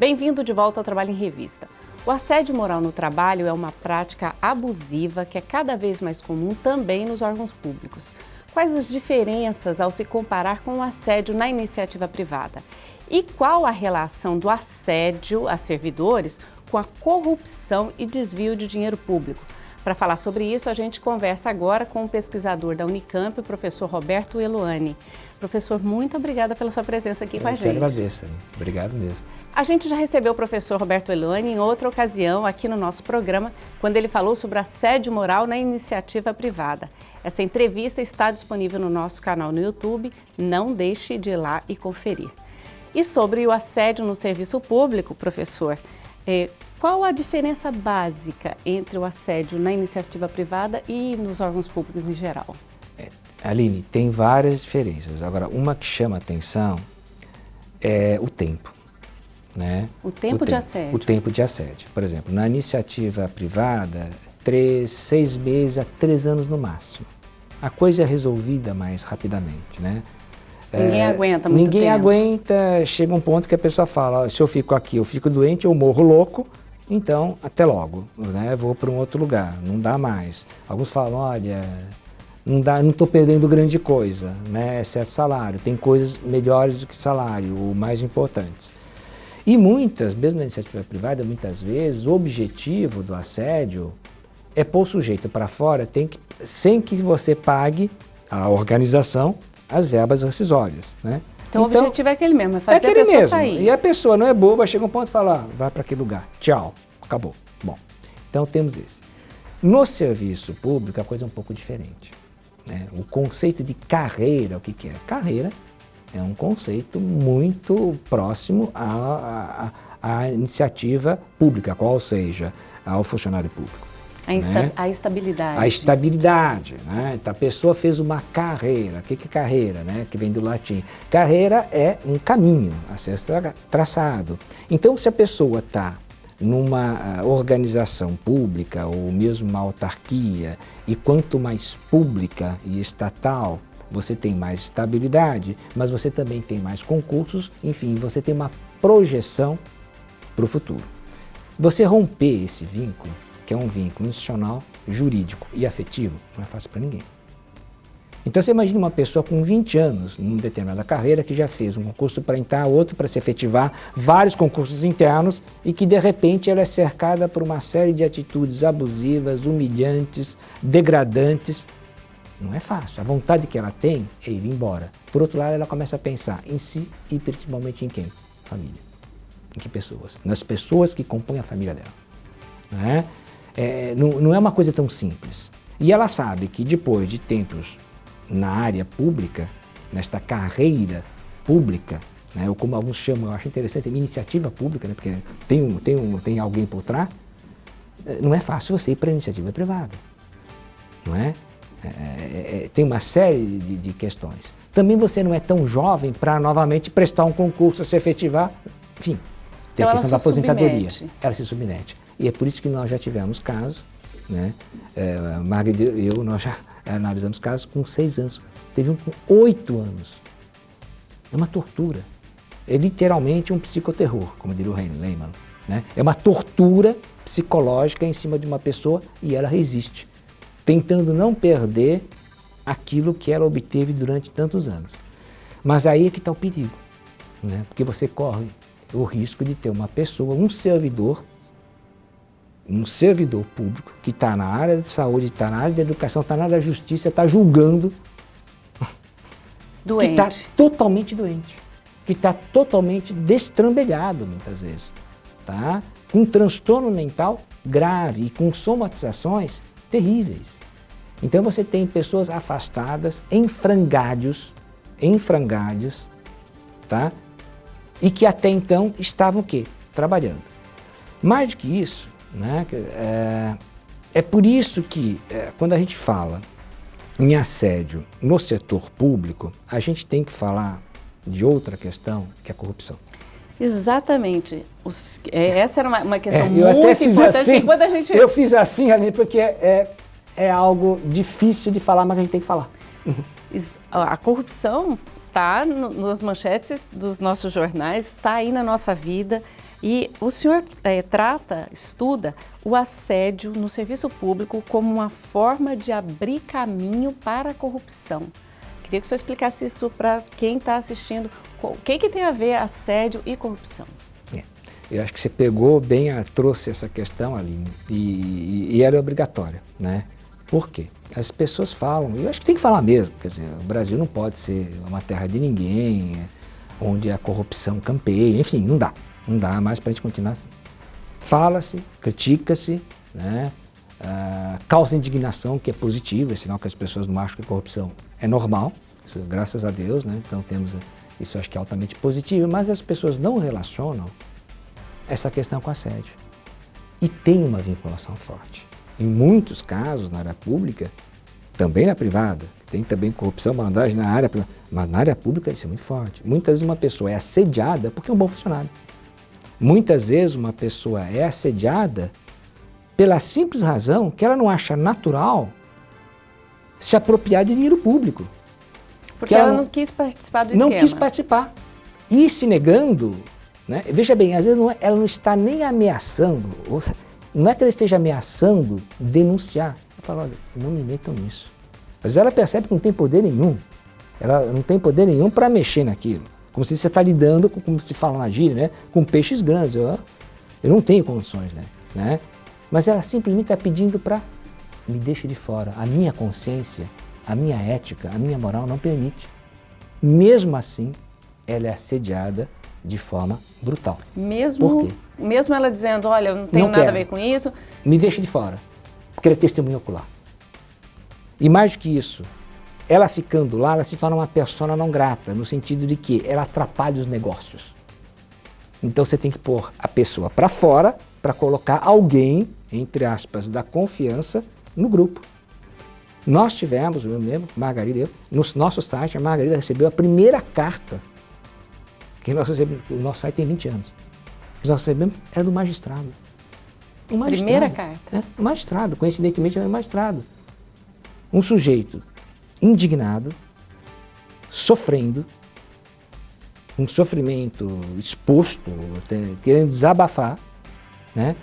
Bem-vindo de volta ao Trabalho em Revista. O assédio moral no trabalho é uma prática abusiva que é cada vez mais comum também nos órgãos públicos. Quais as diferenças ao se comparar com o assédio na iniciativa privada? E qual a relação do assédio a servidores com a corrupção e desvio de dinheiro público? Para falar sobre isso, a gente conversa agora com o pesquisador da Unicamp, o professor Roberto Eluani. Professor, muito obrigada pela sua presença aqui com a gente. Eu que agradeço, obrigado mesmo. A gente já recebeu o professor Roberto Eluani em outra ocasião aqui no nosso programa, quando ele falou sobre assédio moral na iniciativa privada. Essa entrevista está disponível no nosso canal no YouTube, não deixe de ir lá e conferir. E sobre o assédio no serviço público, professor, qual a diferença básica entre o assédio na iniciativa privada e nos órgãos públicos em geral? Aline, tem várias diferenças. Agora, uma que chama atenção é o tempo. Né? O tempo de assédio. O tempo de assédio. Por exemplo, na iniciativa privada, 6 meses a 3 anos no máximo. A coisa é resolvida mais rapidamente, né? Ninguém aguenta muito tempo. Ninguém aguenta, chega um ponto que a pessoa fala, se eu fico aqui, eu fico doente, eu morro louco, então até logo, né? Vou para um outro lugar, não dá mais. Alguns falam, olha, não estou perdendo grande coisa, né? Exceto salário, tem coisas melhores do que salário, ou mais importantes. E muitas, mesmo na iniciativa privada, muitas vezes, o objetivo do assédio é pôr o sujeito para fora sem que você pague a organização as verbas rescisórias, né? Então o objetivo é aquele mesmo, é fazer a pessoa mesmo. Sair. E a pessoa não é boba, chega um ponto e fala, vai para aquele lugar, tchau, acabou. Bom, então temos esse. No serviço público a coisa é um pouco diferente, né? O conceito de carreira, o que é? Carreira é um conceito muito próximo à iniciativa pública, qual seja, ao funcionário público. A estabilidade. A estabilidade, né? Então, a pessoa fez uma carreira. O que é carreira, né? Que vem do latim. Carreira é um caminho a ser traçado. Então, se a pessoa está numa organização pública ou mesmo uma autarquia, e quanto mais pública e estatal, você tem mais estabilidade, mas você também tem mais concursos, enfim, você tem uma projeção para o futuro. Você romper esse vínculo, que é um vínculo institucional, jurídico e afetivo, não é fácil para ninguém. Então você imagina uma pessoa com 20 anos, numa determinada carreira, que já fez um concurso para entrar, outro para se efetivar, vários concursos internos, e que de repente ela é cercada por uma série de atitudes abusivas, humilhantes, degradantes. Não é fácil. A vontade que ela tem é ir embora. Por outro lado, ela começa a pensar em si e principalmente em quem? Família. Em que pessoas? Nas pessoas que compõem a família dela. Não é uma coisa tão simples. E ela sabe que depois de tempos na área pública, nesta carreira pública, né, ou como alguns chamam, eu acho interessante, iniciativa pública, né, porque tem alguém por trás, não é fácil você ir para a iniciativa privada. Não é? Tem uma série de questões. Também você não é tão jovem para novamente prestar um concurso, se efetivar, enfim, tem então a questão da aposentadoria. Submete. Ela se submete. E é por isso que nós já tivemos casos, né? Margarida e eu, nós já analisamos casos com 6 anos, teve um com 8 anos. É uma tortura. É literalmente um psicoterror, como diria o Lehmann, né? É uma tortura psicológica em cima de uma pessoa e ela resiste, tentando não perder aquilo que ela obteve durante tantos anos. Mas aí é que está o perigo, né? Porque você corre o risco de ter uma pessoa, um servidor público, que está na área de saúde, está na área da educação, está na área da justiça, está julgando, doente. Que está totalmente doente, que está totalmente destrambelhado muitas vezes, tá? Com um transtorno mental grave e com somatizações terríveis. Então você tem pessoas afastadas, em frangalhos, tá? E que até então estavam o quê? Trabalhando. Mais do que isso, né? É por isso que quando a gente fala em assédio no setor público, a gente tem que falar de outra questão, que é a corrupção. Exatamente. Essa era uma questão eu muito até fiz importante. Assim, quando a gente... Eu fiz assim ali porque é algo difícil de falar, mas a gente tem que falar. A corrupção está nas manchetes dos nossos jornais, está aí na nossa vida. E o senhor estuda o assédio no serviço público como uma forma de abrir caminho para a corrupção. Queria que o senhor explicasse isso para quem está assistindo. O que tem a ver assédio e corrupção? Eu acho que você pegou bem, trouxe essa questão, Aline, e ela é obrigatória, né? Por quê? As pessoas falam, e eu acho que tem que falar mesmo, quer dizer, o Brasil não pode ser uma terra de ninguém, onde a corrupção campeia, enfim, não dá mais para a gente continuar assim. Fala-se, critica-se, né? Causa indignação, que é positivo, é sinal que as pessoas não acham que a corrupção é normal, isso, graças a Deus, né? Então temos isso, acho que é altamente positivo, mas as pessoas não relacionam essa questão com assédio. E tem uma vinculação forte. Em muitos casos, na área pública, também na privada, tem também corrupção, malandragem na área privada, mas na área pública isso é muito forte. Muitas vezes uma pessoa é assediada porque é um bom funcionário. Muitas vezes uma pessoa é assediada pela simples razão que ela não acha natural se apropriar de dinheiro público. Porque ela não quis participar do esquema. Não quis participar. E se negando, né? Veja bem, às vezes ela não está nem ameaçando, não é que ela esteja ameaçando denunciar. Ela fala, olha, não me metam nisso. Mas ela percebe que não tem poder nenhum. Ela não tem poder nenhum para mexer naquilo. Como se você está lidando, como se fala na gíria, né? Com peixes grandes. Eu não tenho condições, né? Mas ela simplesmente está pedindo para me deixe de fora. A minha consciência, a minha ética, a minha moral não permite. Mesmo assim, ela é assediada de forma brutal. Por quê? Mesmo ela dizendo, olha, eu não tenho nada a ver com isso. Me deixa de fora, porque ela é testemunha ocular. E mais do que isso, ela ficando lá, ela se torna uma persona não grata, no sentido de que ela atrapalha os negócios. Então você tem que pôr a pessoa para fora para colocar alguém, entre aspas, da confiança no grupo. Nós tivemos, eu me lembro, Margarida, no nosso site, a Margarida recebeu a primeira carta que nós recebemos, o nosso site tem 20 anos, que nós recebemos era do magistrado. Primeira carta? O magistrado, coincidentemente era o magistrado. Um sujeito indignado, sofrendo, um sofrimento exposto, querendo desabafar, né?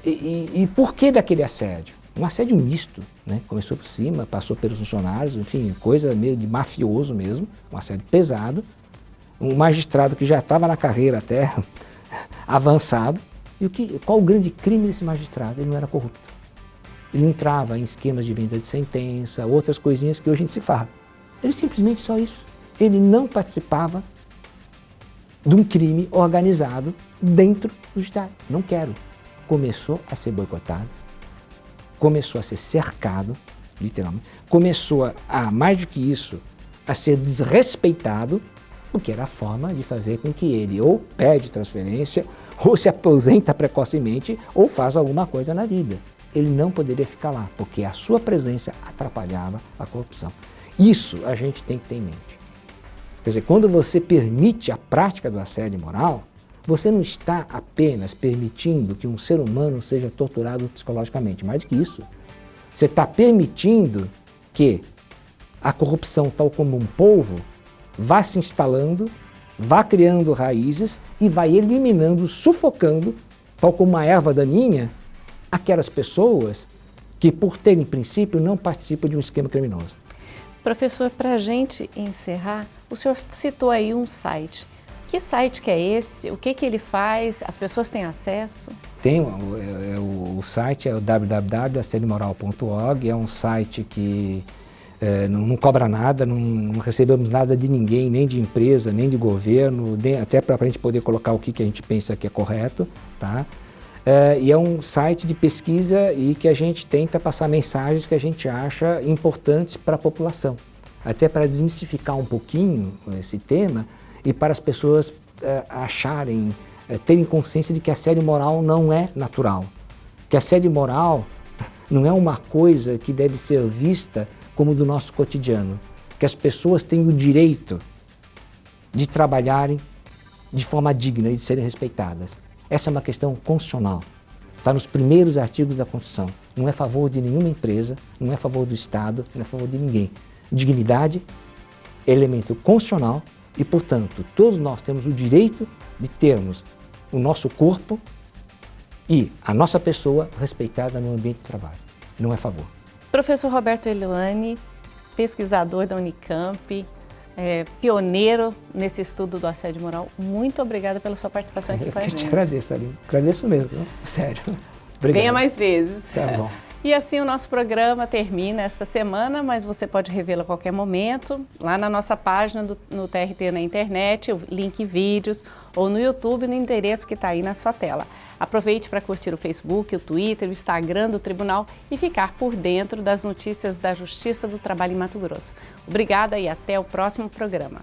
E por que daquele assédio? Um assédio misto, né? Começou por cima, passou pelos funcionários, enfim, coisa meio de mafioso mesmo, um assédio pesado. Um magistrado que já estava na carreira até avançado. E qual o grande crime desse magistrado? Ele não era corrupto. Ele não entrava em esquemas de venda de sentença, outras coisinhas que hoje a gente se fala. Ele simplesmente só isso. Ele não participava de um crime organizado dentro do Estado. Não quero. Começou a ser boicotado, começou a ser cercado, literalmente, começou a, mais do que isso, a ser desrespeitado, porque era a forma de fazer com que ele ou pede transferência, ou se aposenta precocemente, ou faz alguma coisa na vida. Ele não poderia ficar lá, porque a sua presença atrapalhava a corrupção. Isso a gente tem que ter em mente. Quer dizer, quando você permite a prática do assédio moral, você não está apenas permitindo que um ser humano seja torturado psicologicamente, mais do que isso. Você está permitindo que a corrupção, tal como um polvo, vá se instalando, vá criando raízes e vai eliminando, sufocando, tal como uma erva daninha, aquelas pessoas que, por terem princípio, não participam de um esquema criminoso. Professor, para a gente encerrar, o senhor citou aí um site. Que site que é esse? O que ele faz? As pessoas têm acesso? Tem, o site é o www.assediamoral.org, é um site que não cobra nada, não recebemos nada de ninguém, nem de empresa, nem de governo, até para a gente poder colocar o que a gente pensa que é correto, tá? E é um site de pesquisa e que a gente tenta passar mensagens que a gente acha importantes para a população, até para desmistificar um pouquinho esse tema e para as pessoas acharem, terem consciência de que assédio moral não é natural, que assédio moral não é uma coisa que deve ser vista como do nosso cotidiano, que as pessoas têm o direito de trabalharem de forma digna e de serem respeitadas. Essa é uma questão constitucional, está nos primeiros artigos da Constituição. Não é a favor de nenhuma empresa, não é a favor do Estado, não é a favor de ninguém. Dignidade é elemento constitucional e, portanto, todos nós temos o direito de termos o nosso corpo e a nossa pessoa respeitada no ambiente de trabalho. Não é favor. Professor Roberto Eluani, pesquisador da Unicamp, pioneiro nesse estudo do assédio moral, muito obrigada pela sua participação aqui com a gente. Eu te agradeço, Aline. Agradeço mesmo, viu? Sério. Obrigado. Venha mais vezes. Tá bom. E assim o nosso programa termina esta semana, mas você pode revê-lo a qualquer momento, lá na nossa página no TRT na internet, o link vídeos, ou no YouTube, no endereço que está aí na sua tela. Aproveite para curtir o Facebook, o Twitter, o Instagram do Tribunal e ficar por dentro das notícias da Justiça do Trabalho em Mato Grosso. Obrigada e até o próximo programa.